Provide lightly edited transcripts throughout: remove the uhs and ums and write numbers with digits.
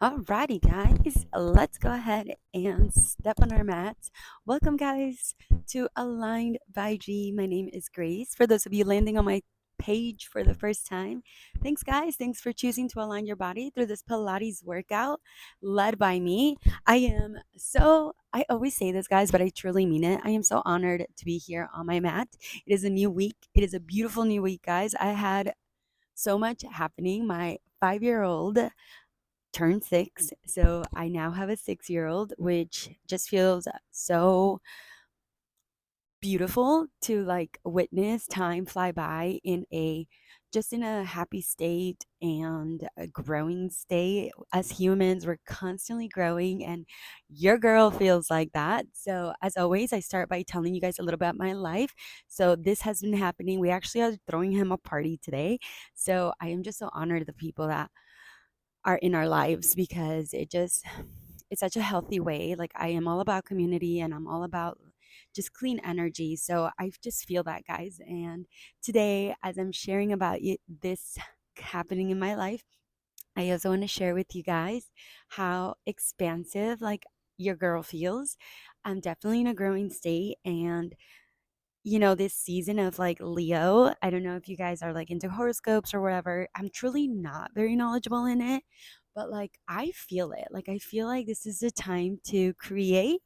Alrighty, guys, let's go ahead and step on our mats. Welcome, guys, to Aligned by G. My name is Grace. For those of you landing on my page for the first time, thanks, guys. Thanks for choosing to align your body through this Pilates workout led by me. I always say this, guys, but I truly mean it. I am so honored to be here on my mat. It is a new week. It is a beautiful new week, guys. I had so much happening. My 5-year-old turned 6. So I now have a 6-year old, which just feels so beautiful to like witness time fly by in a happy state and a growing state. As humans, we're constantly growing, and your girl feels like that. So, as always, I start by telling you guys a little bit about my life. So, this has been happening. We actually are throwing him a party today. So, I am just so honored the people that are in our lives because it's such a healthy way. Like I am all about community and I'm all about just clean energy. So I just feel that, guys. And today, as I'm sharing about this happening in my life, I also want to share with you guys how expansive like your girl feels. I'm definitely in a growing state, and this season of like Leo, I don't know if you guys are like into horoscopes or whatever. I'm truly not very knowledgeable in it, but like I feel it. Like I feel like this is the time to create,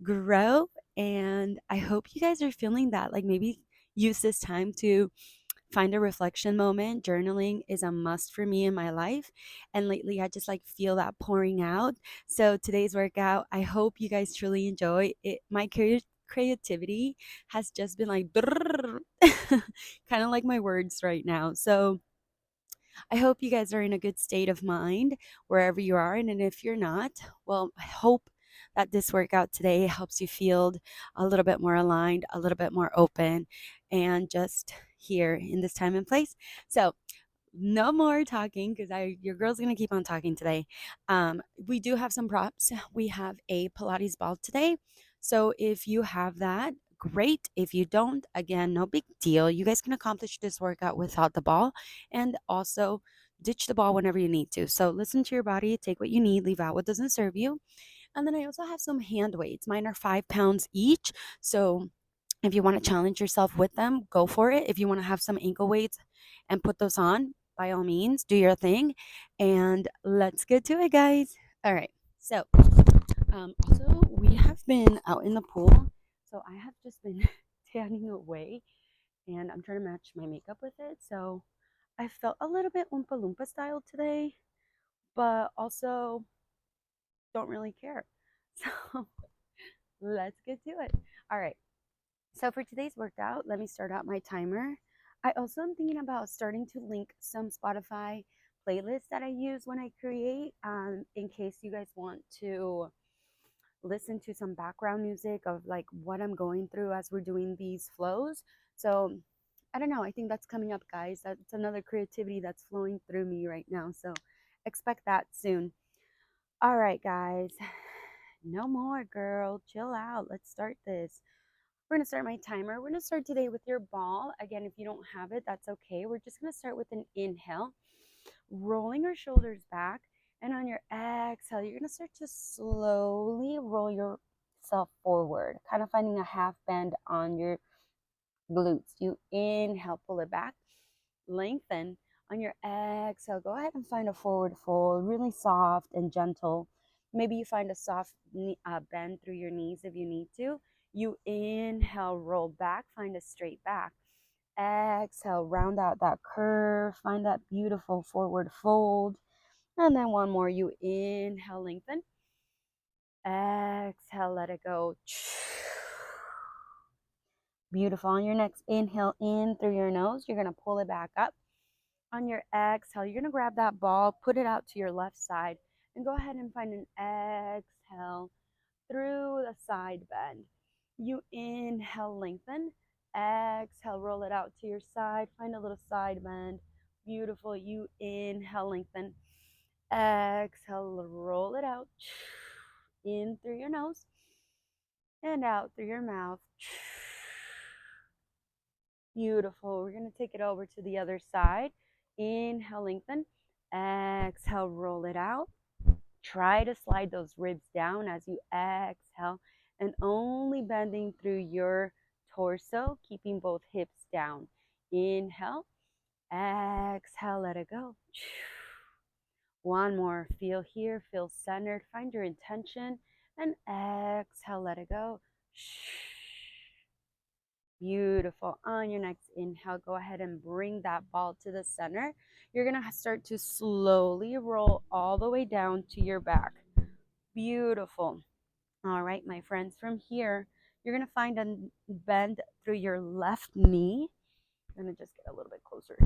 grow, and I hope you guys are feeling that. Like maybe use this time to find a reflection moment. Journaling is a must for me in my life, and lately I just like feel that pouring out. So today's workout, I hope you guys truly enjoy it. My creativity has just been like kind of like my words right now. So I hope you guys are in a good state of mind wherever you are. And if you're not, well, I hope that this workout today helps you feel a little bit more aligned, a little bit more open, and just here in this time and place. So, no more talking because I your girl's gonna keep on talking today. We do have some props. We have a Pilates ball today. So if you have that, great. If you don't, again, no big deal. You guys can accomplish this workout without the ball and also ditch the ball whenever you need to. So listen to your body, take what you need, leave out what doesn't serve you. And then I also have some hand weights. Mine are 5 pounds each. So if you want to challenge yourself with them, go for it. If you want to have some ankle weights and put those on, by all means, do your thing. And let's get to it, guys. All right. So, also, we have been out in the pool. So, I have just been tanning away and I'm trying to match my makeup with it. So, I felt a little bit Oompa Loompa style today, but also don't really care. So, let's get to it. All right. So for today's workout, let me start out my timer. I also am thinking about starting to link some Spotify playlists that I use when I create, in case you guys want to listen to some background music of like what I'm going through as we're doing these flows. So I don't know. I think that's coming up, guys. That's another creativity that's flowing through me right now. So expect that soon. All right, guys. No more, girl. Chill out. Let's start this. We're going to start my timer. We're going to start today with your ball. Again, if you don't have it, that's okay. We're just going to start with an inhale, rolling your shoulders back. And on your exhale, you're going to start to slowly roll yourself forward, kind of finding a half bend on your glutes. You inhale, pull it back, lengthen. On your exhale, go ahead and find a forward fold, really soft and gentle. Maybe you find a soft bend through your knees if you need to. You inhale, roll back, find a straight back. Exhale, round out that curve, find that beautiful forward fold. And then one more, you inhale, lengthen. Exhale, let it go. Beautiful. On your next inhale in through your nose, you're going to pull it back up. On your exhale, you're going to grab that ball, put it out to your left side, and go ahead and find an exhale through the side bend. You inhale, lengthen. Exhale, roll it out to your side. Find a little side bend. Beautiful. You inhale, lengthen. Exhale, roll it out. In through your nose and out through your mouth. Beautiful. We're going to take it over to the other side. Inhale, lengthen. Exhale, roll it out. Try to slide those ribs down as you exhale and only bending through your torso, keeping both hips down. Inhale, exhale, let it go. One more. Feel here, feel centered, find your intention, and exhale, let it go. Beautiful. On your next inhale, go ahead and bring that ball to the center. You're going to start to slowly roll all the way down to your back. Beautiful. All right, my friends, from here, you're going to find a bend through your left knee. I'm going to just get a little bit closer.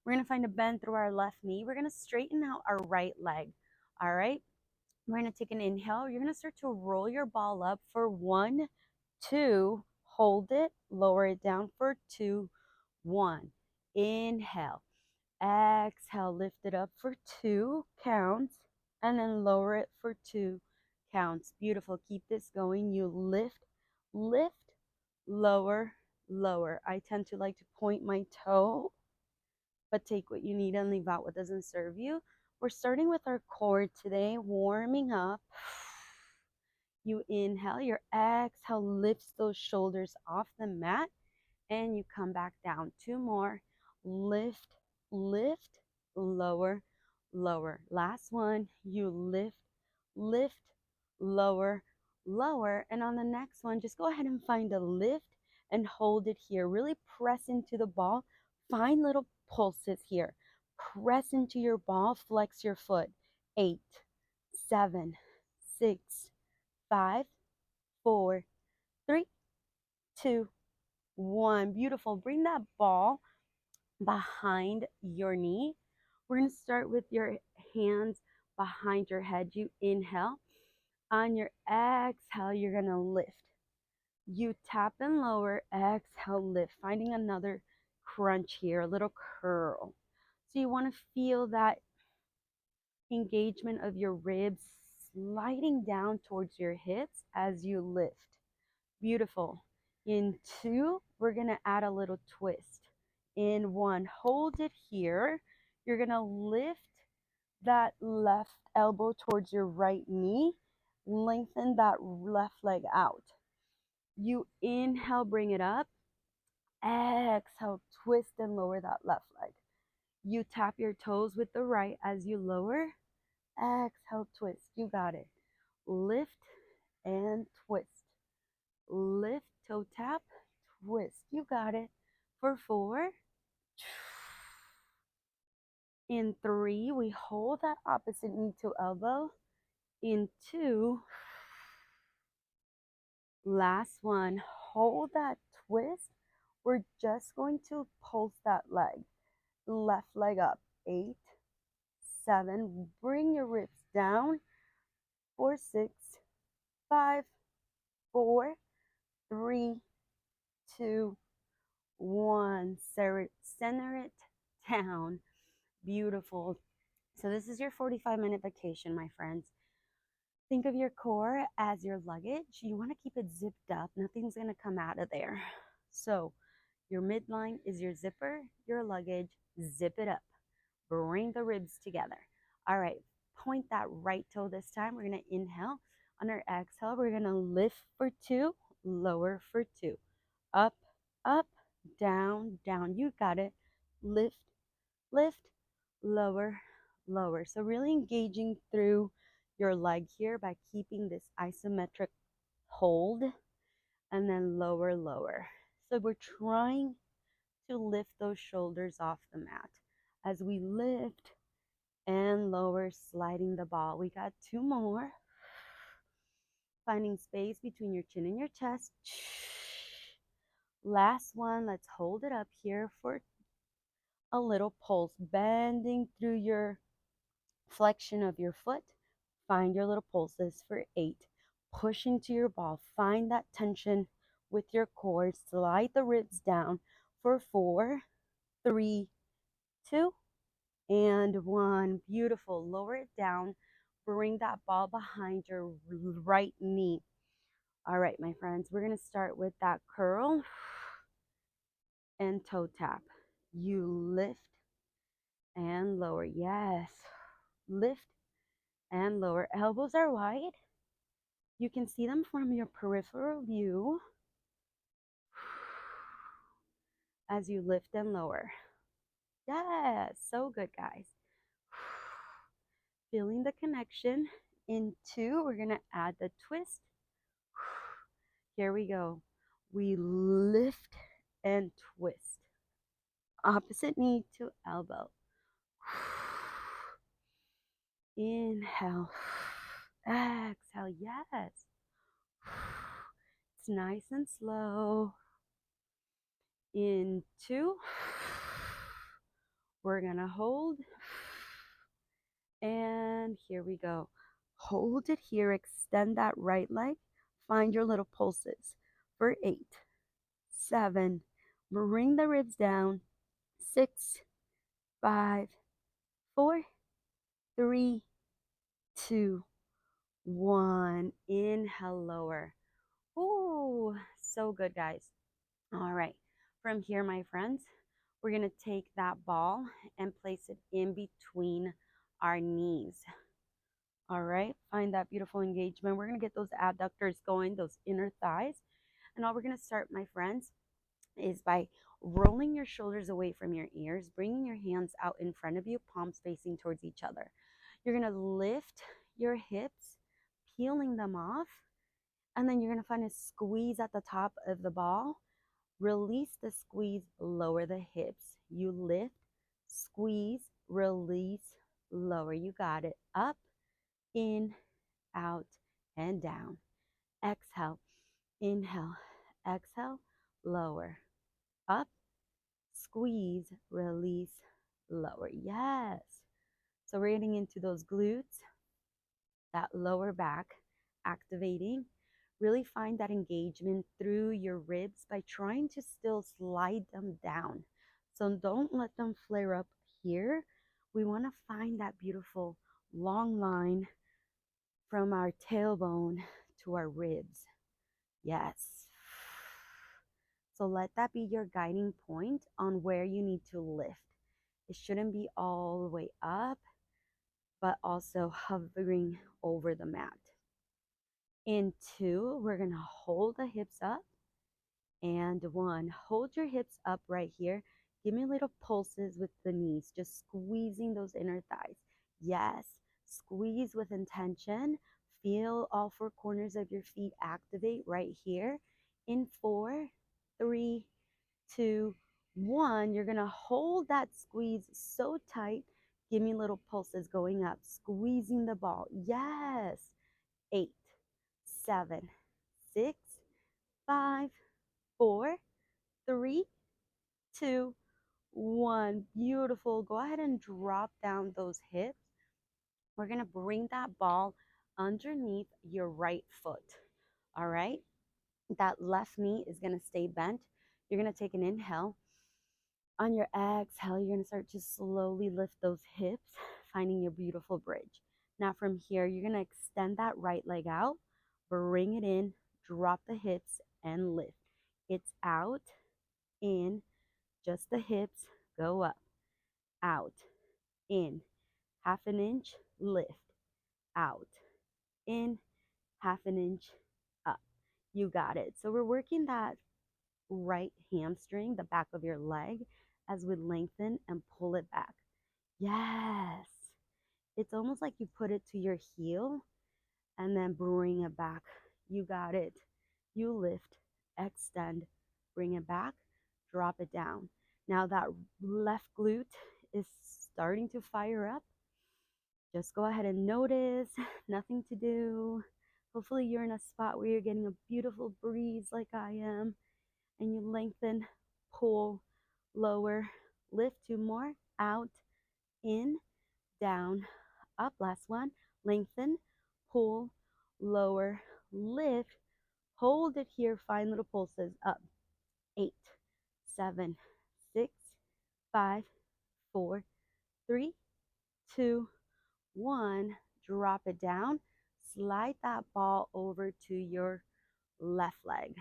We're going to find a bend through our left knee. We're going to straighten out our right leg. All right. We're going to take an inhale. You're going to start to roll your ball up for 1, 2, hold it, lower it down for 2, 1. Inhale, exhale, lift it up for 2 counts, and then lower it for 2 counts. Beautiful. Keep this going. You lift, lift, lower, lower. I tend to like to point my toe, but take what you need and leave out what doesn't serve you. We're starting with our core today, warming up. You inhale, your exhale lifts those shoulders off the mat, and you come back down. 2 more. Lift, lift, lower, lower. Last one. You lift, lift, lower, lower. And on the next one, just go ahead and find a lift and hold it here. Really press into the ball. Find little pulses here. Press into your ball, flex your foot. 8, 7, 6, 5, 4, 3, 2, 1. Beautiful. Bring that ball behind your knee. We're going to start with your hands behind your head. You inhale. On your exhale, you're going to lift. You tap and lower, exhale, lift. Finding another crunch here, a little curl. So you want to feel that engagement of your ribs sliding down towards your hips as you lift. Beautiful. In 2, we're going to add a little twist. In 1, hold it here. You're going to lift that left elbow towards your right knee. Lengthen that left leg out. You inhale, bring it up. Exhale, twist and lower that left leg. You tap your toes with the right as you lower. Exhale, twist. You got it. Lift and twist. Lift, toe tap, twist. You got it. For 4. In 3, we hold that opposite knee to elbow. In 2, last one, hold that twist. We're just going to pulse that leg. Left leg up. 8, 7, bring your ribs down. 4, 6, 5, 4, 3, 2, 1. Center it down. Beautiful. So this is your 45-minute vacation, my friends. Think of your core as your luggage. You want to keep it zipped up. Nothing's going to come out of there. So your midline is your zipper, your luggage. Zip it up. Bring the ribs together. All right. Point that right toe this time. We're going to inhale. On our exhale, we're going to lift for 2, lower for 2. Up, up, down, down. You got it. Lift, lift, lower, lower. So really engaging through your leg here by keeping this isometric hold, and then lower, lower. So we're trying to lift those shoulders off the mat. As we lift and lower, sliding the ball. We got 2 more. Finding space between your chin and your chest. Last one. Let's hold it up here for a little pulse, bending through your flexion of your foot. Find your little pulses for 8. Push into your ball. Find that tension with your core. Slide the ribs down for 4, 3, 2, and 1. Beautiful. Lower it down. Bring that ball behind your right knee. All right, my friends, we're going to start with that curl and toe tap. You lift and lower. Yes. Lift and lower. Elbows are wide. You can see them from your peripheral view as you lift and lower. Yes, so good, guys. Feeling the connection. In 2, we're going to add the twist. Here we go. We lift and twist. Opposite knee to elbow. Inhale. Exhale. Yes. It's nice and slow. In 2. We're going to hold. And here we go. Hold it here. Extend that right leg. Find your little pulses for 8, 7. Bring the ribs down. 6, 5, 4, 3, 2, 1. Inhale, lower. Ooh, so good, guys. All right. From here, my friends, we're going to take that ball and place it in between our knees. All right. Find that beautiful engagement. We're going to get those adductors going, those inner thighs. And all we're going to start, my friends, is by rolling your shoulders away from your ears, bringing your hands out in front of you, palms facing towards each other. You're going to lift your hips, peeling them off, and then you're going to find a squeeze at the top of the ball. Release the squeeze, lower the hips. You lift, squeeze, release, lower. You got it. Up, in, out, and down. Exhale, inhale, exhale, lower. Up, squeeze, release, lower. Yes. So we're getting into those glutes, that lower back, activating. Really find that engagement through your ribs by trying to still slide them down. So don't let them flare up here. We want to find that beautiful long line from our tailbone to our ribs. Yes. So let that be your guiding point on where you need to lift. It shouldn't be all the way up, but also hovering over the mat. In 2, we're going to hold the hips up. And 1, hold your hips up right here. Give me little pulses with the knees, just squeezing those inner thighs. Yes, squeeze with intention. Feel all 4 corners of your feet activate right here. In 4, 3, 2, 1, you're going to hold that squeeze so tight. Give me little pulses going up, squeezing the ball. Yes. 8, 7, 6, 5, 4, 3, 2, 1. Beautiful. Go ahead and drop down those hips. We're going to bring that ball underneath your right foot. All right. That left knee is going to stay bent. You're going to take an inhale. On your exhale, you're going to start to slowly lift those hips, finding your beautiful bridge. Now from here, you're going to extend that right leg out, bring it in, drop the hips, and lift. It's out, in, just the hips, go up, out, in, half an inch, lift, out, in, half an inch, up. You got it. So we're working that right hamstring, the back of your leg, as we lengthen and pull it back. Yes. It's almost like you put it to your heel and then bring it back. You got it. You lift, extend, bring it back, drop it down. Now that left glute is starting to fire up. Just go ahead and notice, nothing to do. Hopefully you're in a spot where you're getting a beautiful breeze like I am, and you lengthen, pull, lower, lift 2 more, out, in, down, up. Last one. Lengthen, pull, lower, lift, hold it here. Find little pulses. Up. 8, 7, 6, 5, 4, 3, 2, 1. Drop it down. Slide that ball over to your left leg.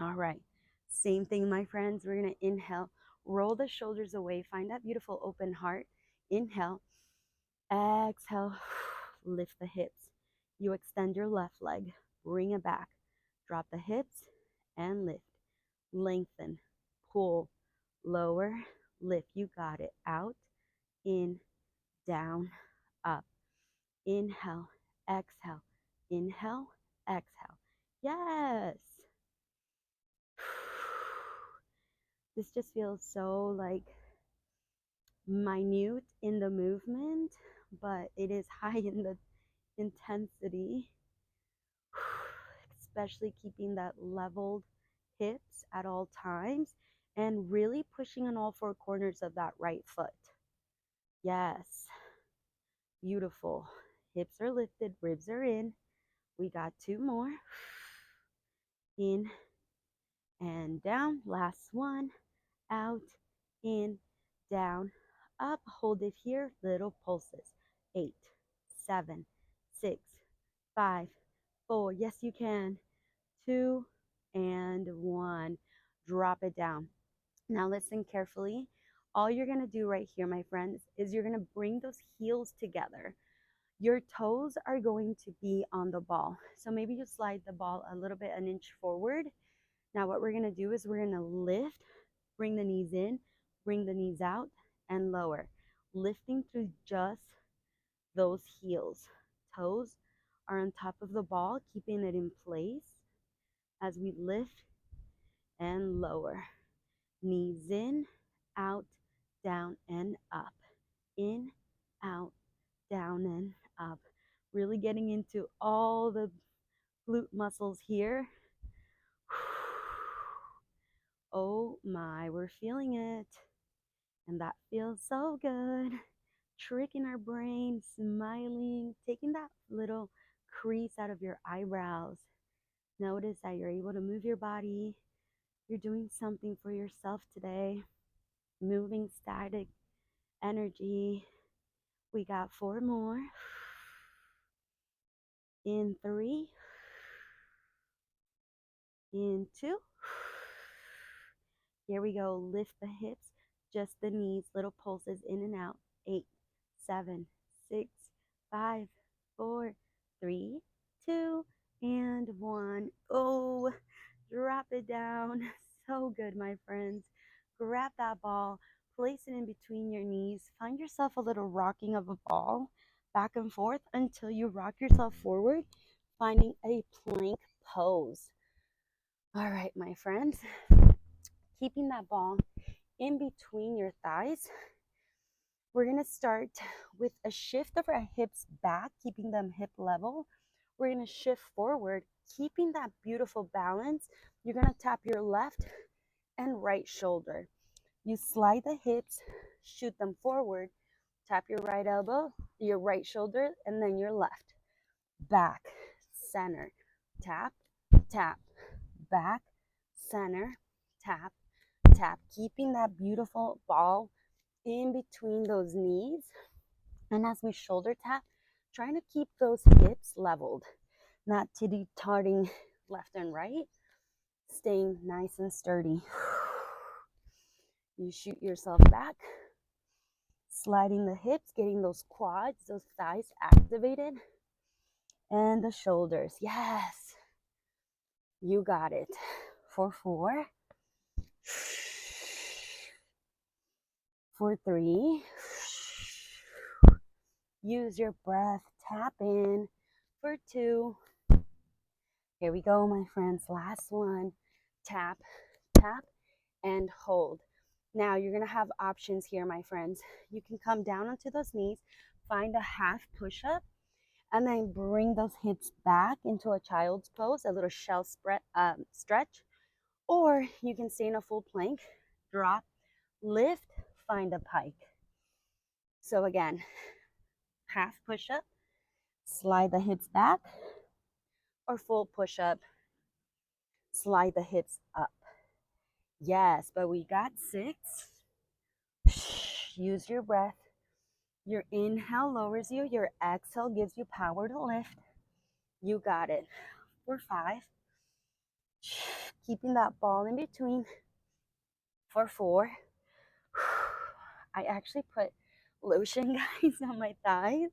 All right. Same thing, my friends. We're going to inhale, roll the shoulders away. Find that beautiful open heart. Inhale. Exhale, lift the hips. You extend your left leg, bring it back. Drop the hips and lift. Lengthen, pull, lower, lift. You got it. Out, in, down, up. Inhale, exhale, inhale, exhale. Yes. This just feels so like minute in the movement, but it is high in the intensity, especially keeping that leveled hips at all times and really pushing on all four corners of that right foot. Yes, beautiful. Hips are lifted, ribs are in. We got two more. In and down. Last one. Out, in, down, up. Hold it here. Little pulses. 8, 7, 6, 5, 4. Yes, you can. 2 and 1. Drop it down. Now listen carefully. All you're going to do right here, my friends, is you're going to bring those heels together. Your toes are going to be on the ball. So maybe you slide the ball a little bit, an inch forward. Now what we're going to do is we're going to lift, bring the knees in, bring the knees out, and lower. Lifting through just those heels. Toes are on top of the ball, keeping it in place as we lift and lower. Knees in, out, down, and up. In, out, down, and up. Really getting into all the glute muscles here. Oh my, we're feeling it. And that feels so good. Tricking our brain, smiling, taking that little crease out of your eyebrows. Notice that you're able to move your body. You're doing something for yourself today. Moving static energy. We got 4 more. In 3. In 2. Here we go. Lift the hips, just the knees, little pulses in and out. 8, 7, 6, 5, 4, 3, 2, and 1. Oh, drop it down. So good, my friends. Grab that ball, place it in between your knees. Find yourself a little rocking of a ball back and forth until you rock yourself forward, finding a plank pose. All right, my friends. Keeping that ball in between your thighs. We're going to start with a shift of our hips back, keeping them hip level. We're going to shift forward, keeping that beautiful balance. You're going to tap your left and right shoulder. You slide the hips, shoot them forward, tap your right elbow, your right shoulder, and then your left. Back, center, tap, tap, back, center, tap, tap, keeping that beautiful ball in between those knees. And as we shoulder tap, trying to keep those hips leveled, not titty-tarting left and right, staying nice and sturdy. You shoot yourself back, sliding the hips, getting those quads, those thighs activated, and the shoulders. Yes, you got it. For 4. For 3. Use your breath. Tap in. For 2. Here we go, my friends. Last one. Tap, tap, and hold. Now you're going to have options here, my friends. You can come down onto those knees, find a half push-up, and then bring those hips back into a child's pose, a little shell stretch. Or you can stay in a full plank, drop, lift, find a pike. So again, half push-up, slide the hips back, or full push-up, slide the hips up. Yes, but we got 6. Use your breath. Your inhale lowers you. Your exhale gives you power to lift. You got it. For 5. Keeping that ball in between. For 4. I actually put lotion, guys, on my thighs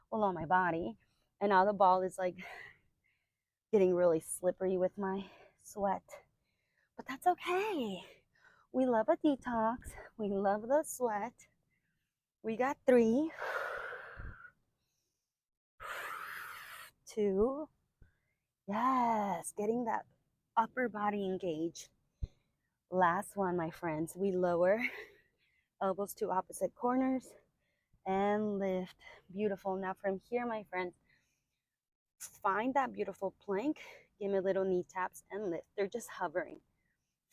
below my body. And now the ball is like getting really slippery with my sweat. But that's okay. We love a detox. We love the sweat. We got 3, 2. Yes, getting that upper body engaged. Last one, my friends. We lower, elbows to opposite corners, and lift. Beautiful. Now from here, my friends, find that beautiful plank. Give me little knee taps and lift. They're just hovering.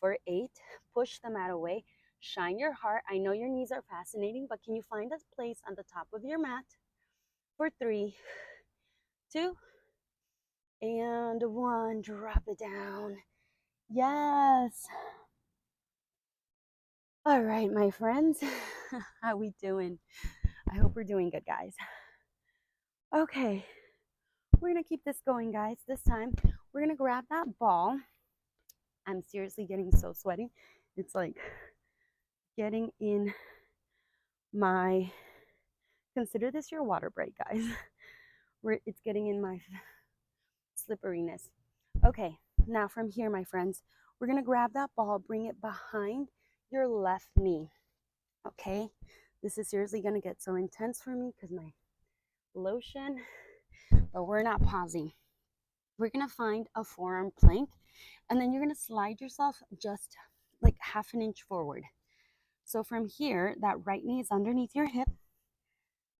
For 8, push the mat away. Shine your heart. I know your knees are fascinating, but can you find a place on the top of your mat? For 3, 2, and 1. Drop it down. Yes. All right, my friends. How we doing? I hope we're doing good, guys. Okay. We're going to keep this going, guys. This time, we're going to grab that ball. I'm seriously getting so sweaty. It's like getting in my, consider this your water break, guys. It's getting in my slipperiness. Okay, now from here, my friends, we're going to grab that ball, bring it behind your left knee. Okay, this is seriously going to get so intense for me because my lotion, but we're not pausing. We're going to find a forearm plank, and then you're going to slide yourself just like half an inch forward. So from here, that right knee is underneath your hip.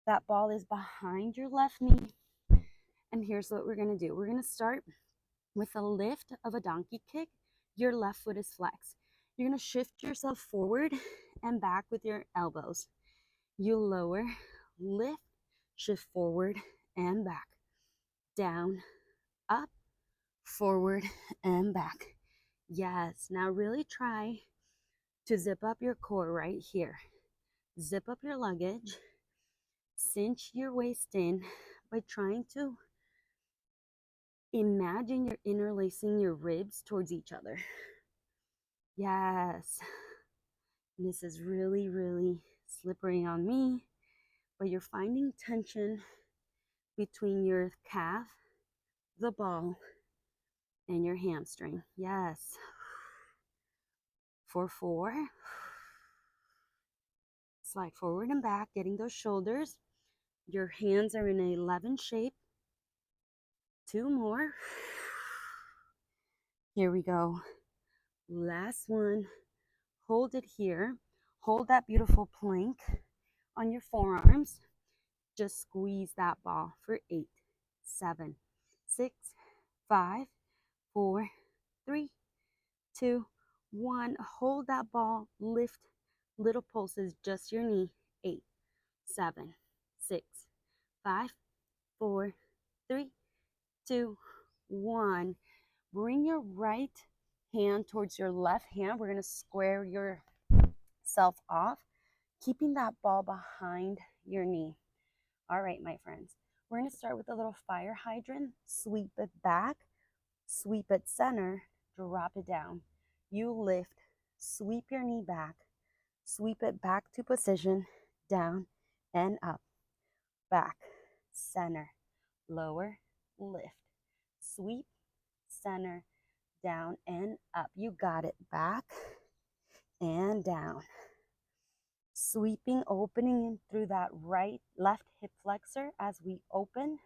That ball is behind your left knee. And here's what we're going to do. We're going to start with a lift of a donkey kick. Your left foot is flexed. You're going to shift yourself forward and back with your elbows. You lower, lift, shift forward and back. Down, up, forward and back. Yes, now really try to zip up your core right here. Zip up your luggage. Cinch your waist in by trying to imagine you're interlacing your ribs towards each other. Yes. This is really, really slippery on me, but you're finding tension between your calf, the ball, and your hamstring. Yes. For 4. Slide forward and back, getting those shoulders. Your hands are in an 11 shape. 2 more. Here we go. Last one. Hold it here. Hold that beautiful plank on your forearms. Just squeeze that ball for 8, 7, 6, 5, 4, 3, 2, 1. Hold that ball. Lift little pulses, just your knee. 8, 7, 6, 5, 4, 3, 2, 1. Bring your right hand towards your left hand. We're going to square yourself off, keeping that ball behind your knee. All right, my friends. We're going to start with a little fire hydrant. Sweep it back, sweep it center, drop it down. You lift, sweep your knee back, sweep it back to position, down and up, back, center, lower, lift, sweep, center, down and up. You got it. Back and down. Sweeping, opening in through that left hip flexor as we open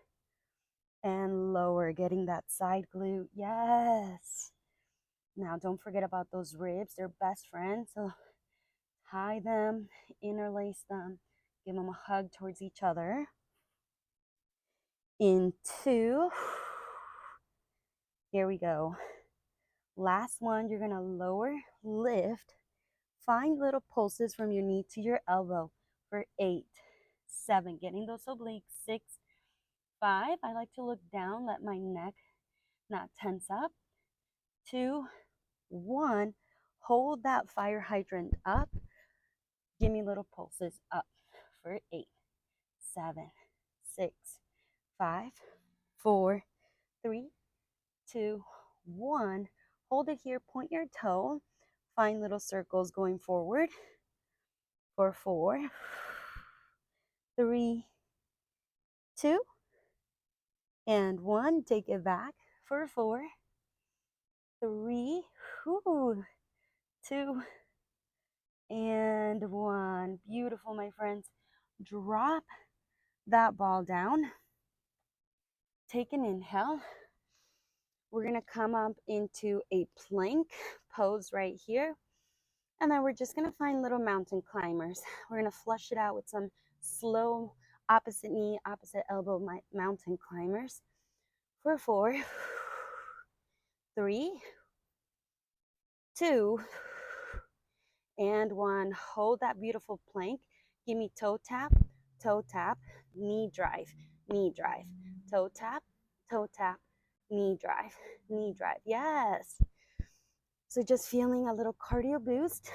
and lower, getting that side glute. Yes. Now don't forget about those ribs. They're best friends. So tie them, interlace them, give them a hug towards each other. In 2. Here we go. Last one, you're going to lower, lift, find little pulses from your knee to your elbow for 8, 7, getting those obliques, 6, 5. I like to look down, let my neck not tense up. 2, 1. Hold that fire hydrant up. Give me little pulses up for 8, 7, 6, 5, 4, 3, 2, 1. Hold it here, point your toe. Find little circles going forward for 4, 3, 2, and 1. Take it back for 4, 3, 2, and 1. Beautiful, my friends. Drop that ball down. Take an inhale. We're going to come up into a plank pose right here. And then we're just going to find little mountain climbers. We're going to flush it out with some slow opposite knee, opposite elbow mountain climbers for 4, 3, 2, and 1. Hold that beautiful plank. Give me toe tap, knee drive, toe tap, knee drive. Yes. So just feeling a little cardio boost.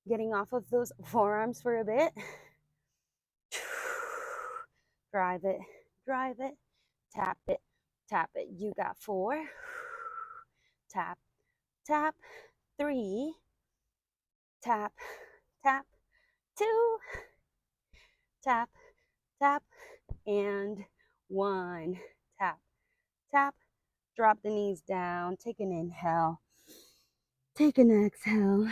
Getting off of those forearms for a bit. Drive it, tap it. You got 4. Tap, 3. Tap, 2. Tap, and 1. Tap. Drop the knees down. Take an inhale. Take an exhale.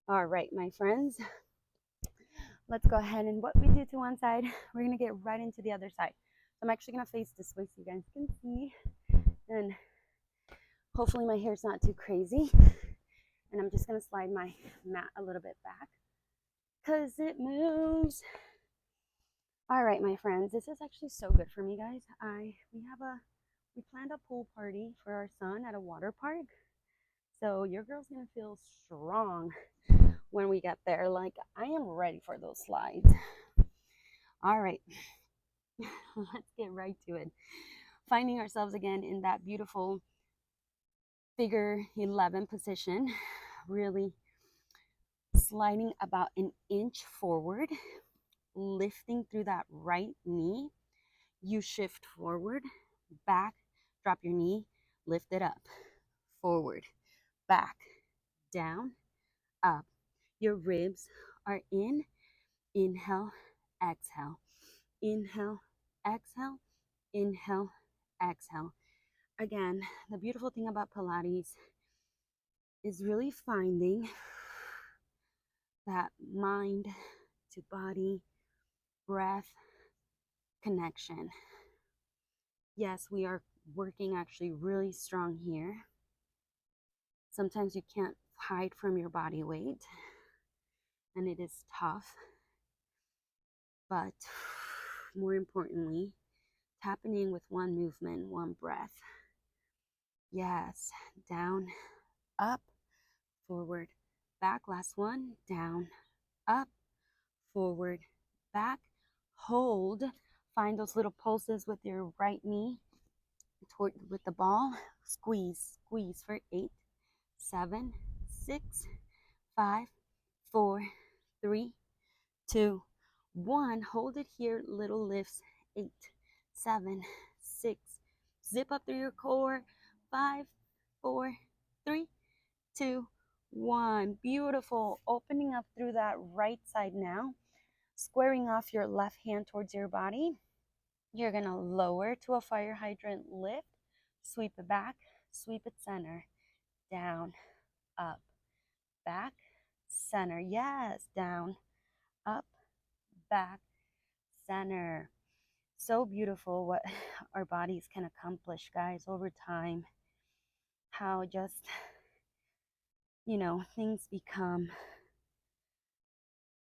All right, my friends. Let's go ahead, and what we do to one side, we're going to get right into the other side. So I'm actually going to face this way so you guys can see. And hopefully my hair's not too crazy. And I'm just going to slide my mat a little bit back because it moves. All right, my friends, this is actually so good for me, guys. We planned a pool party for our son at a water park. So your girl's going to feel strong when we get there. Like, I am ready for those slides. All right, let's get right to it. Finding ourselves again in that beautiful figure 11 position, really sliding about an inch forward, lifting through that right knee. You shift forward, back, drop your knee, lift it up, forward, back, down, up. Your ribs are in. Inhale, exhale. Inhale, exhale. Inhale, exhale. Again, the beautiful thing about Pilates is really finding that mind to body, breath connection. Yes, we are working actually really strong here. Sometimes you can't hide from your body weight, and it is tough. But more importantly, tapping in with one movement, one breath. Yes, down, up, forward, back. Last one, down, up, forward, back. Hold. Find those little pulses with your right knee with the ball. Squeeze for 8, 7, 6, 5, 4, 3, 2, 1. Hold it here. Little lifts. 8, 7, 6. Zip up through your core. 5, 4, 3, 2, 1. Beautiful. Opening up through that right side now. Squaring off your left hand towards your body. You're going to lower to a fire hydrant lift. Sweep it back. Sweep it center. Down. Up. Back. Center. Yes. Down. Up. Back. Center. So beautiful what our bodies can accomplish, guys, over time. How just, things become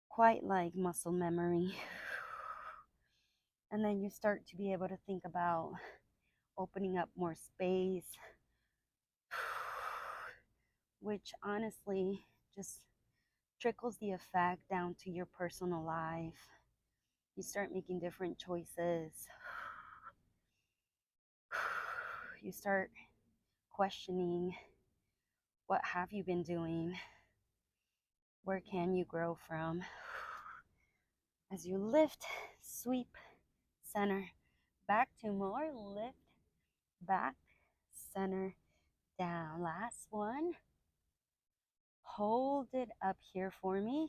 quite like muscle memory. And then you start to be able to think about opening up more space, which honestly just trickles the effect down to your personal life. You start making different choices. You start questioning, what have you been doing? Where can you grow from? As you lift, sweep, center, back, 2 more, lift, back, center, down. Last one. Hold it up here for me.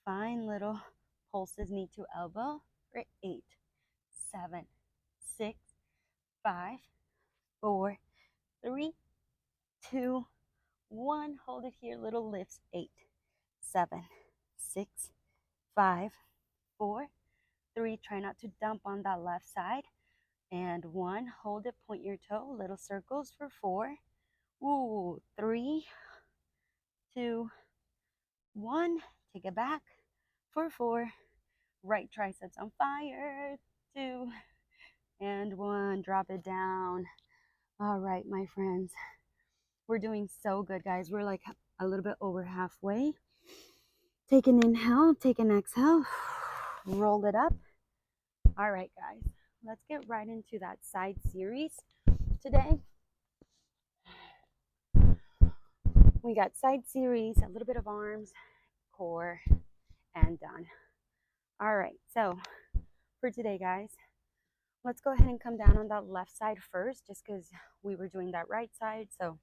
Find little pulses knee to elbow for 8, 7, 6, 5, 4, 3, 2, 1. Hold it here. Little lifts. 8, 7, 6, 5, 4, 3. Try not to dump on that left side. And 1. Hold it. Point your toe. Little circles for 4. Ooh, 3, 2, 1. Take it back for 4. Right triceps on fire. 2 and 1. Drop it down. All right, my friends. We're doing so good, guys. We're like a little bit over halfway. Take an inhale, take an exhale. Roll it up. All right, guys. Let's get right into that side series today. We got side series, a little bit of arms, core, and done. All right, so for today, guys, let's go ahead and come down on that left side first, just because we were doing that right side. So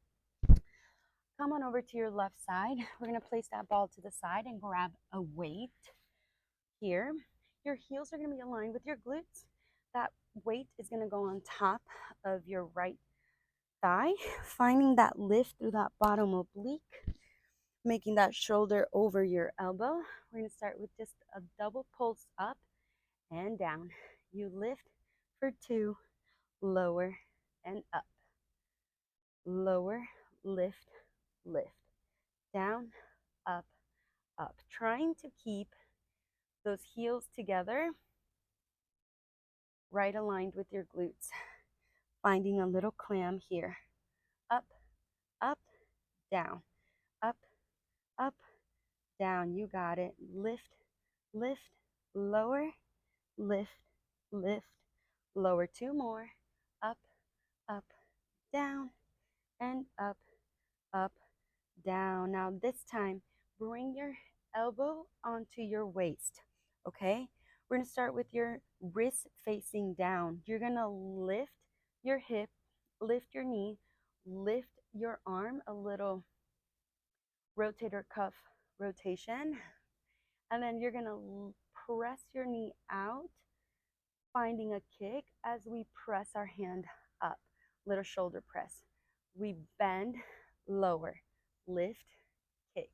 come on over to your left side. We're going to place that ball to the side and grab a weight here. Your heels are going to be aligned with your glutes. That weight is going to go on top of your right thigh, finding that lift through that bottom oblique, making that shoulder over your elbow. We're going to start with just a double pulse up and down. You lift for 2, lower and up. Lower, lift, lift. Down, up, up. Trying to keep those heels together, right aligned with your glutes. Finding a little clam here. Up, up, down. Up, up, down. You got it. Lift, lift, lower, lift, lift, lower. 2 more. Up, up, down, and up, up, down. Now this time, bring your elbow onto your waist, okay? We're going to start with your wrist facing down. You're going to lift your hip, lift your knee, lift your arm, a little rotator cuff rotation, and then you're going to press your knee out, finding a kick as we press our hand up, little shoulder press. We bend, lower, lift, kick,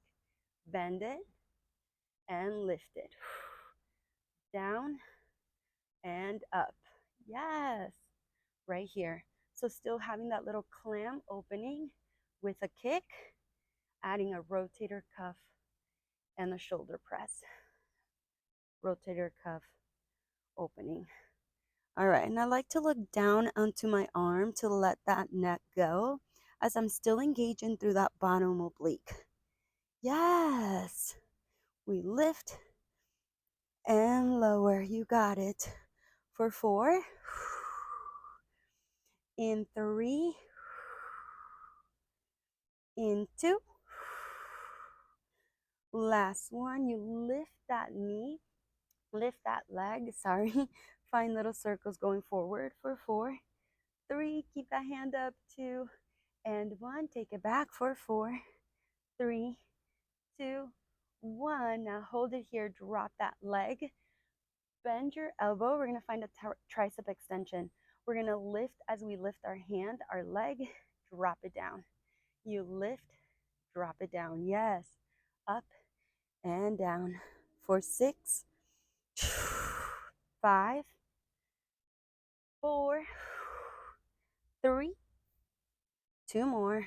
bend it, and lift it. Down and up. Yes, right here. So still having that little clam opening with a kick, adding a rotator cuff and the shoulder press. Rotator cuff opening. All right, and I like to look down onto my arm to let that neck go as I'm still engaging through that bottom oblique. Yes, we lift and lower. You got it. For 4, in 3, in 2, last one. You lift that knee, lift that leg, sorry. Find little circles going forward for 4, 3, keep that hand up, 2, and 1. Take it back for 4, 3, 2, 1. Now hold it here, drop that leg, bend your elbow. We're going to find a tricep extension. We're going to lift as we lift our hand, our leg, drop it down. You lift, drop it down. Yes, up and down for 6, 5, 4, 3, 2 more,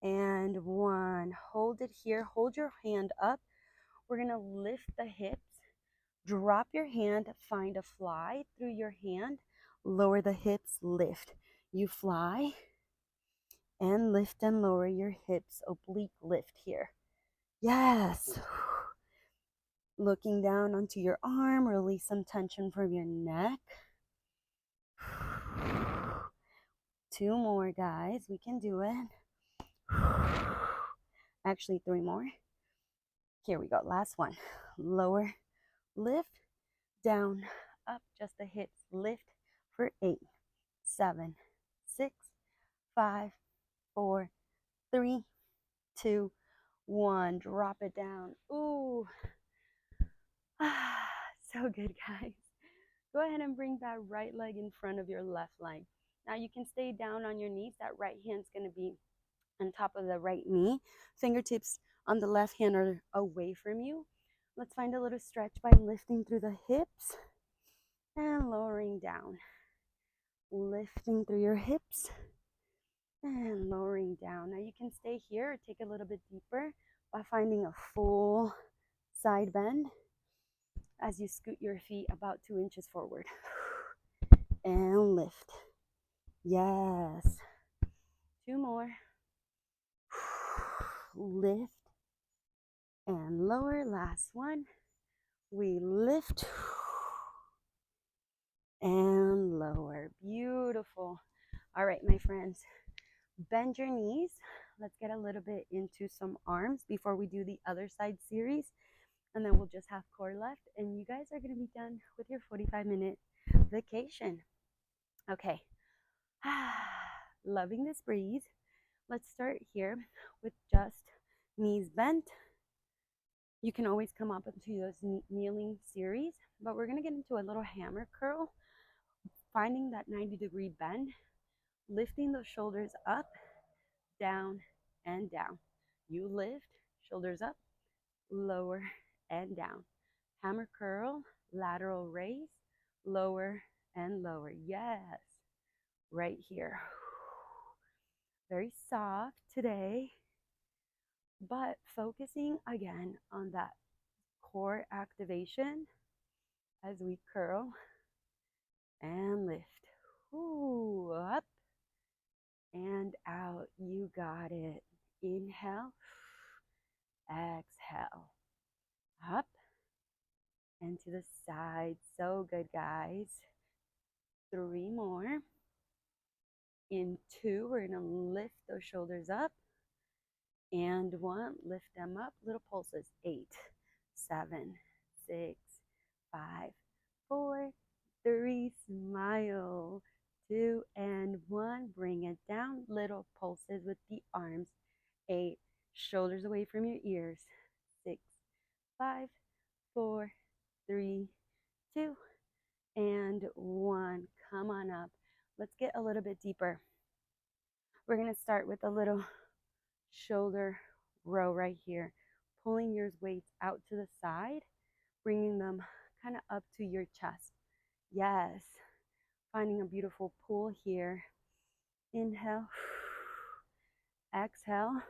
and 1. Hold it here. Hold your hand up. We're going to lift the hips. Drop your hand, find a fly through your hand, lower the hips, lift. You fly and lift and lower your hips, oblique lift here. Yes. Looking down onto your arm, release some tension from your neck. 2 more, guys. We can do it. Actually, 3 more. Here we go. Last one. Lower, lift, down, up, just the hips, lift for 8, 7, 6, 5, 4, 3, 2, 1. Drop it down. Ooh. So good, guys. Go ahead and bring that right leg in front of your left leg. Now you can stay down on your knees. That right hand's going to be on top of the right knee. Fingertips on the left hand are away from you. Let's find a little stretch by lifting through the hips and lowering down. Lifting through your hips and lowering down. Now you can stay here or take a little bit deeper by finding a full side bend as you scoot your feet about 2 inches forward. And lift. Yes. 2 more. Lift and lower. Last one. We lift and lower. Beautiful. All right, my friends, bend your knees. Let's get a little bit into some arms before we do the other side series, and then we'll just have core left, and you guys are going to be done with your 45-minute vacation. Okay. Loving this breeze. Let's start here with just knees bent. You can always come up into those kneeling series, but we're going to get into a little hammer curl, finding that 90-degree bend, lifting those shoulders up, down, and down. You lift, shoulders up, lower, and down. Hammer curl, lateral raise, lower and lower. Yes, right here. Very soft today, but focusing again on that core activation as we curl and lift. Ooh, up and out. You got it. Inhale, exhale, up and to the side. So good, guys. 3 more. In 2, we're going to lift those shoulders up. And 1, lift them up. Little pulses. 8, 7, 6, 5, 4, 3, smile. 2 and 1, bring it down. Little pulses with the arms. 8, shoulders away from your ears. 6, 5, 4, 3, 2, and 1. Come on up. Let's get a little bit deeper. We're going to start with a little shoulder row right here. Pulling your weights out to the side, bringing them kind of up to your chest. Yes. Finding a beautiful pull here. Inhale. Exhale.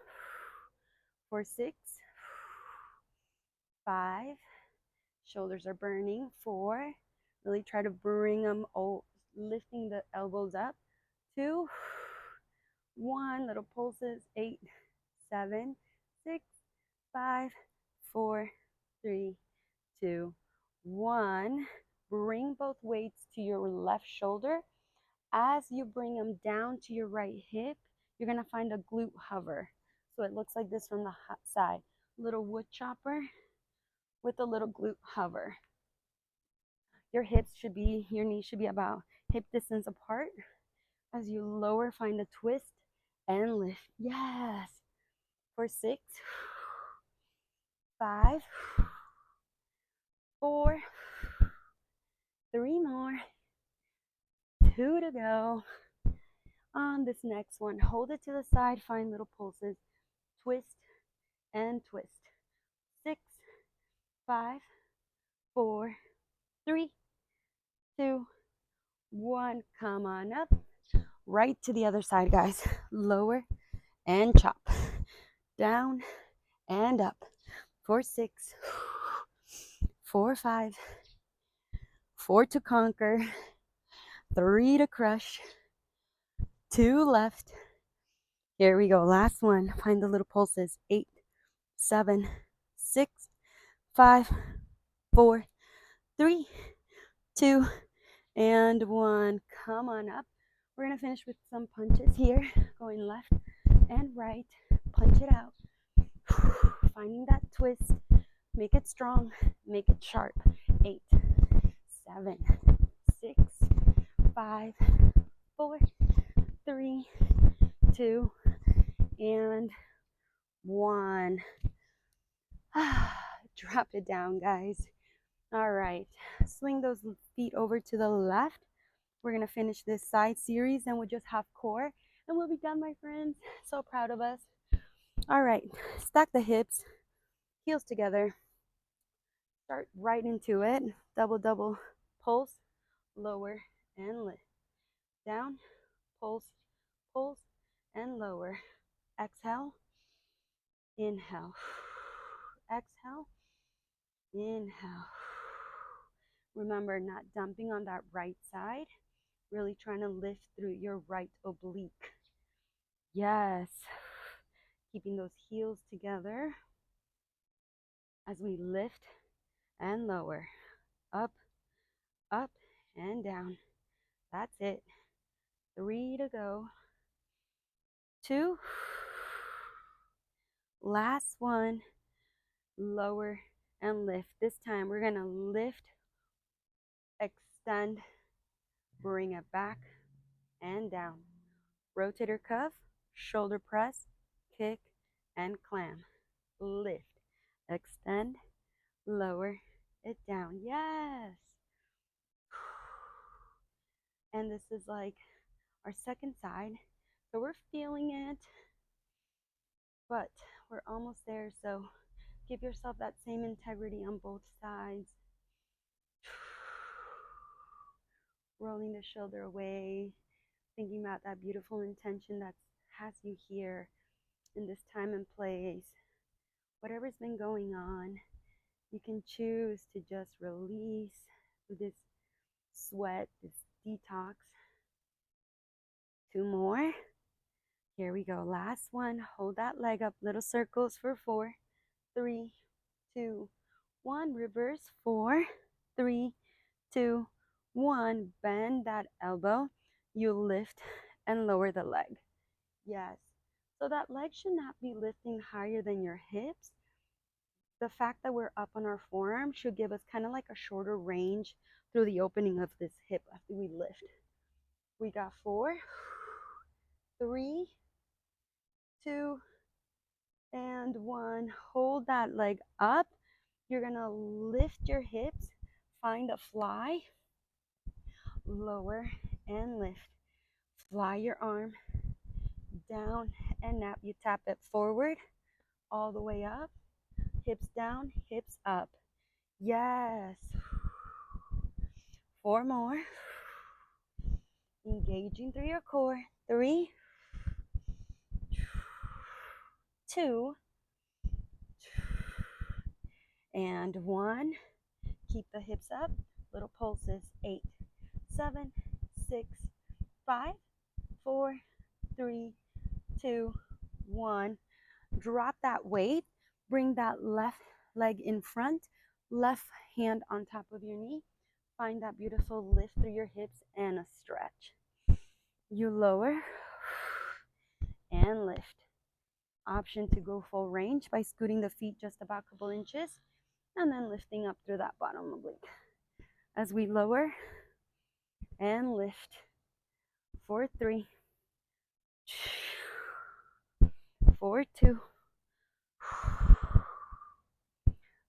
For 6, 5. Shoulders are burning. 4. Really try to bring them, lifting the elbows up. 2, 1. Little pulses. 8, 7, 6, 5, 4, 3, 2, 1. Bring both weights to your left shoulder. As you bring them down to your right hip, you're going to find a glute hover. So it looks like this from the side. Little wood chopper with a little glute hover. Your knees should be about hip distance apart. As you lower, find a twist and lift. Yes. For 6, 5, 4, 3 more, 2 to go. On this next one, hold it to the side, find little pulses, twist and twist. 6, 5, 4, 3, 2, 1. Come on up. Right to the other side, guys. Lower and chop. Down and up. For 6, 4, 5, 4 to conquer, 3 to crush, 2 left. Here we go. Last one. Find the little pulses. 8, 7, 6, 5, 4, 3, 2, and 1. Come on up. We're going to finish with some punches here. Going left and right. Punch it out. Finding that twist. Make it strong. Make it sharp. 8, 7, 6, 5, 4, 3, 2, and 1. Drop it down, guys. All right, swing those feet over to the left. We're gonna finish this side series and we'll just have core and we'll be done, my friends. So proud of us. All right, stack the hips, heels together. Start right into it. Double, double pulse, lower and lift. Down, pulse, pulse, and lower. Exhale, inhale. Exhale, inhale. Remember, not dumping on that right side. Really trying to lift through your right oblique. Yes. Keeping those heels together as we lift and lower. Up, up, and down. That's it. 3 to go. 2. Last one. Lower and lift. This time we're going to lift, extend, bring it back and down. Rotator cuff, shoulder press, kick, and clam. Lift, extend, lower it down. Yes. And this is like our second side. So we're feeling it, but we're almost there. So give yourself that same integrity on both sides. Rolling the shoulder away, thinking about that beautiful intention that has you here in this time and place. Whatever's been going on, you can choose to just release this sweat, this detox. 2 more. Here we go. Last one. Hold that leg up. Little circles for 4, 3, 2, 1. Reverse. 4, 3, 2, 1. Bend that elbow. You lift and lower the leg. Yes. So that leg should not be lifting higher than your hips. The fact that we're up on our forearm should give us kind of like a shorter range through the opening of this hip after we lift. We got 4, 3, 2, and 1. Hold that leg up. You're going to lift your hips, find a fly, lower and lift. Fly your arm down and now you tap it forward all the way up. Hips down, hips up. Yes. 4 more. Engaging through your core. 3, 2, and 1. Keep the hips up. Little pulses. 8, 7, 6, 5, 4, 3, 2, 1. Drop that weight. Bring that left leg in front. Left hand on top of your knee. Find that beautiful lift through your hips and a stretch. You lower and lift. Option to go full range by scooting the feet just about a couple inches and then lifting up through that bottom oblique. As we lower and lift for 3, 4, 2,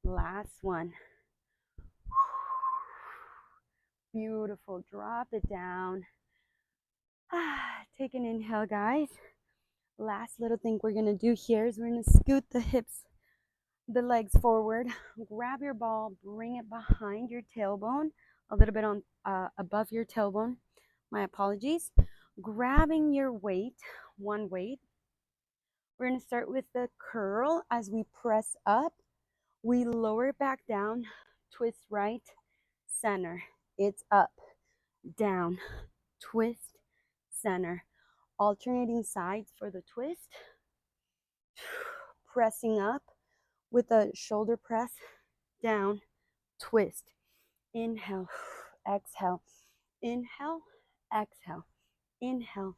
last one. Beautiful. Drop it down. Take an inhale, guys. Last little thing we're going to do here is we're going to scoot the hips, the legs forward. Grab your ball, bring it behind your tailbone, a little bit on above your tailbone. My apologies. Grabbing your weight, one weight. We're going to start with the curl. As we press up, we lower it back down, twist right, center. It's up, down, twist, center. Alternating sides for the twist. Pressing up with a shoulder press, down, twist. Inhale, exhale, inhale, exhale, inhale,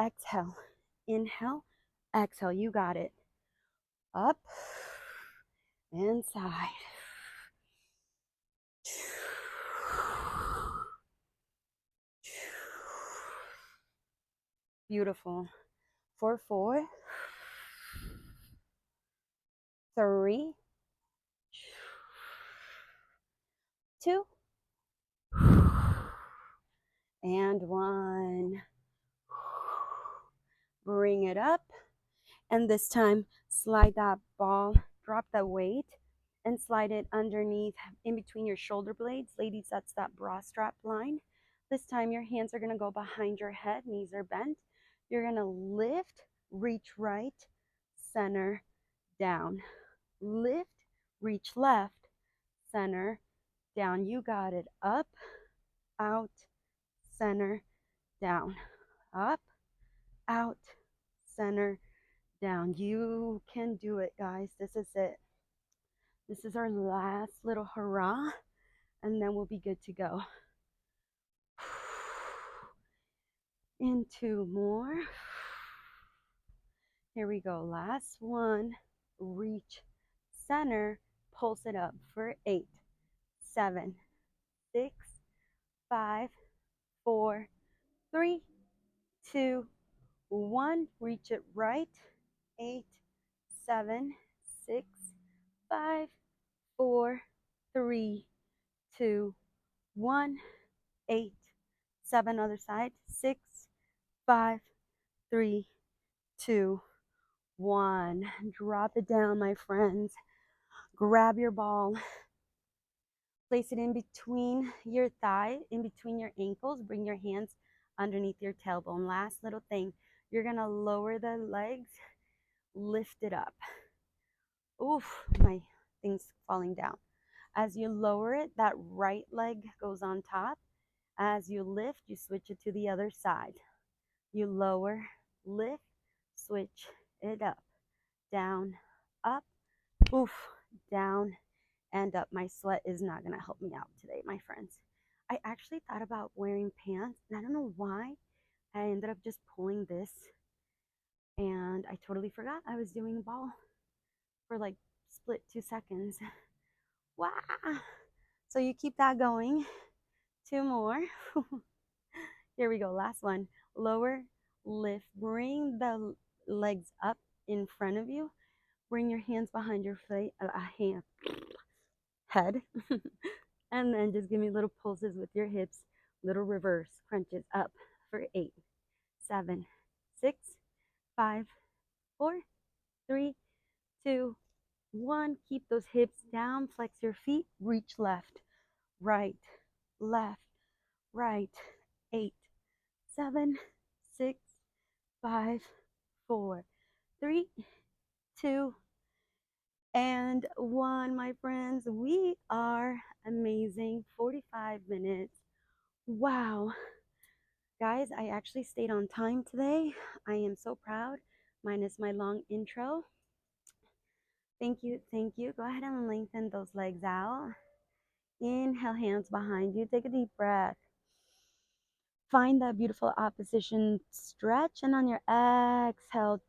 exhale, inhale, exhale. You got it. Up and side. Beautiful. For 4, 3, 2, and 1. Bring it up. And this time, slide that ball, drop the weight, and slide it underneath, in between your shoulder blades. Ladies, that's that bra strap line. This time, your hands are going to go behind your head, knees are bent. You're going to lift, reach right, center, down. Lift, reach left, center, down. You got it. Up, out, center, down. Up, out, center, down. You can do it, guys. This is it. This is our last little hurrah, and then we'll be good to go. Into more. Here we go. Last one. Reach center. Pulse it up for 8, 7, 6, 5, 4, 3, 2, 1. Reach it right. 8, 7, 6, 5, 4, 3, 2, 1. 8, 7. Other side. 6, 5, 3, 2, 1. Drop it down, my friends. Grab your ball. Place it in between your thigh, in between your ankles. Bring your hands underneath your tailbone. Last little thing. You're going to lower the legs. Lift it up. Oof, my thing's falling down. As you lower it, that right leg goes on top. As you lift, you switch it to the other side. You lower, lift, switch it up, down, up, oof, down, and up. My sweat is not going to help me out today, my friends. I actually thought about wearing pants, and I don't know why. I ended up just pulling this, and I totally forgot I was doing a ball for like split 2 seconds. Wow. So you keep that going. 2 more. Here we go. Last one. Lower, lift. Bring the legs up in front of you. Bring your hands behind your head. And then just give me little pulses with your hips. Little reverse crunches up for 8, 7, 6, 5, 4, 3, 2, 1. Keep those hips down. Flex your feet. Reach left, right, left, right. 8, 7, 6, 5, 4, 3, 2, and 1. My friends, we are amazing. 45 minutes. Wow. Guys, I actually stayed on time today. I am so proud, minus my long intro. Thank you. Thank you. Go ahead and lengthen those legs out. Inhale, hands behind you. Take a deep breath. Find that beautiful opposition stretch, and on your exhale,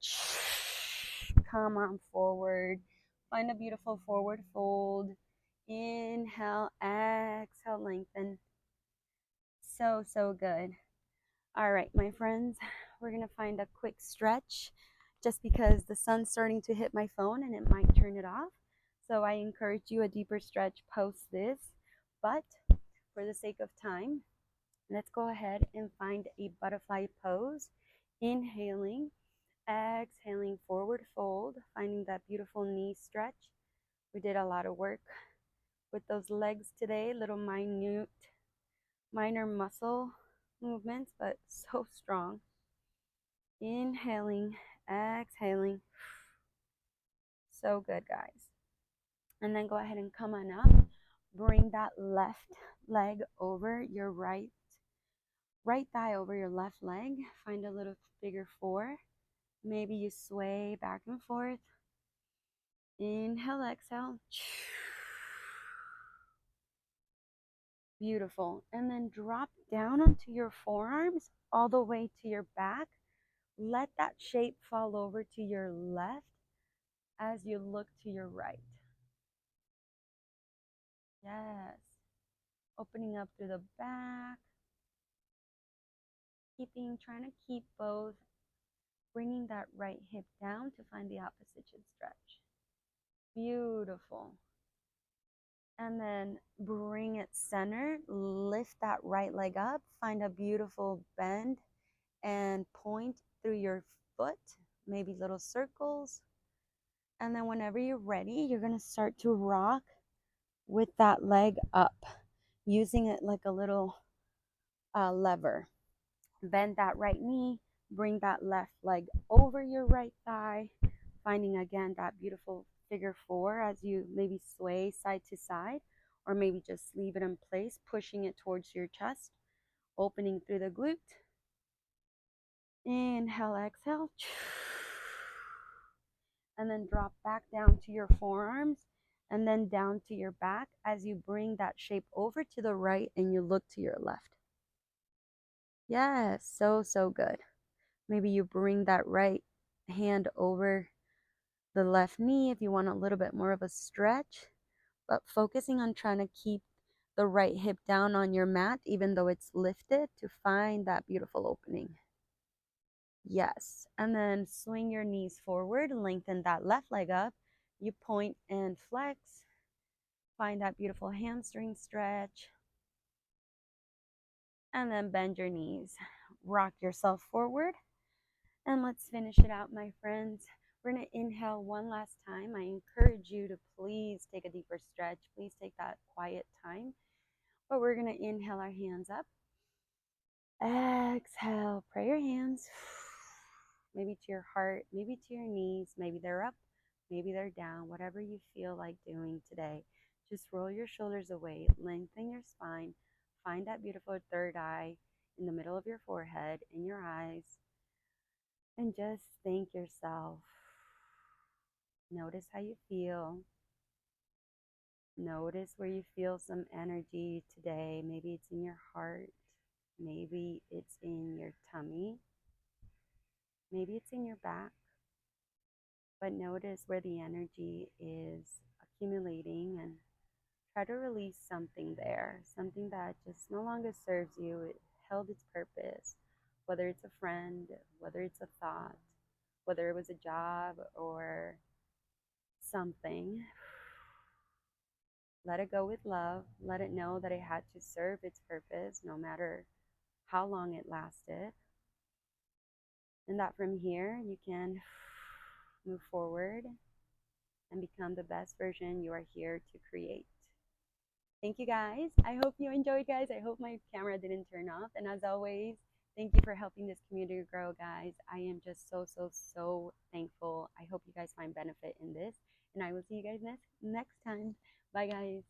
come on forward. Find a beautiful forward fold. Inhale, exhale, lengthen. So, so good. All right, my friends, we're going to find a quick stretch just because the sun's starting to hit my phone and it might turn it off. So I encourage you a deeper stretch post this. But for the sake of time, let's go ahead and find a butterfly pose. Inhaling, exhaling, forward fold, finding that beautiful knee stretch. We did a lot of work with those legs today, little minor muscle movements, but so strong. Inhaling, exhaling. So good, guys. And then go ahead and come on up. Bring that left leg over your right thigh over your left leg. Find a little figure 4. Maybe you sway back and forth. Inhale, exhale. Beautiful. And then drop down onto your forearms all the way to your back. Let that shape fall over to your left as you look to your right. Yes. Opening up through the back. Trying to keep both. Bringing that right hip down to find the opposite stretch. Beautiful. And then bring it center, lift that right leg up, find a beautiful bend and point through your foot, maybe little circles. And then whenever you're ready, you're going to start to rock with that leg up, using it like a little lever. Bend that right knee, bring that left leg over your right thigh, finding again that beautiful figure four as you maybe sway side to side, or maybe just leave it in place, pushing it towards your chest, opening through the glute. Inhale, exhale. And then drop back down to your forearms and then down to your back as you bring that shape over to the right and you look to your left. Yes, so good. Maybe you bring that right hand over the left knee if you want a little bit more of a stretch, but focusing on trying to keep the right hip down on your mat, even though it's lifted, to find that beautiful opening. Yes. And then swing your knees forward, lengthen that left leg up. You point and flex. Find that beautiful hamstring stretch. And then bend your knees. Rock yourself forward. And let's finish it out, my friends. We're going to inhale one last time. I encourage you to please take a deeper stretch. Please take that quiet time. But we're going to inhale our hands up. Exhale, pray your hands. Maybe to your heart, maybe to your knees. Maybe they're up, maybe they're down. Whatever you feel like doing today. Just roll your shoulders away. Lengthen your spine. Find that beautiful third eye in the middle of your forehead, in your eyes. And just thank yourself. Notice how you feel. Notice where you feel some energy today. Maybe it's in your heart. Maybe it's in your tummy. Maybe it's in your back. But notice where the energy is accumulating and try to release something there. Something that just no longer serves you. It held its purpose. Whether it's a friend, whether it's a thought, whether it was a job or something. Let it go with love. Let it know that it had to serve its purpose no matter how long it lasted. And that from here you can move forward and become the best version you are here to create. Thank you guys. I hope you enjoyed, guys. I hope my camera didn't turn off. And as always, thank you for helping this community grow, guys. I am just so thankful. I hope you guys find benefit in this. And I will see you guys next time. Bye, guys.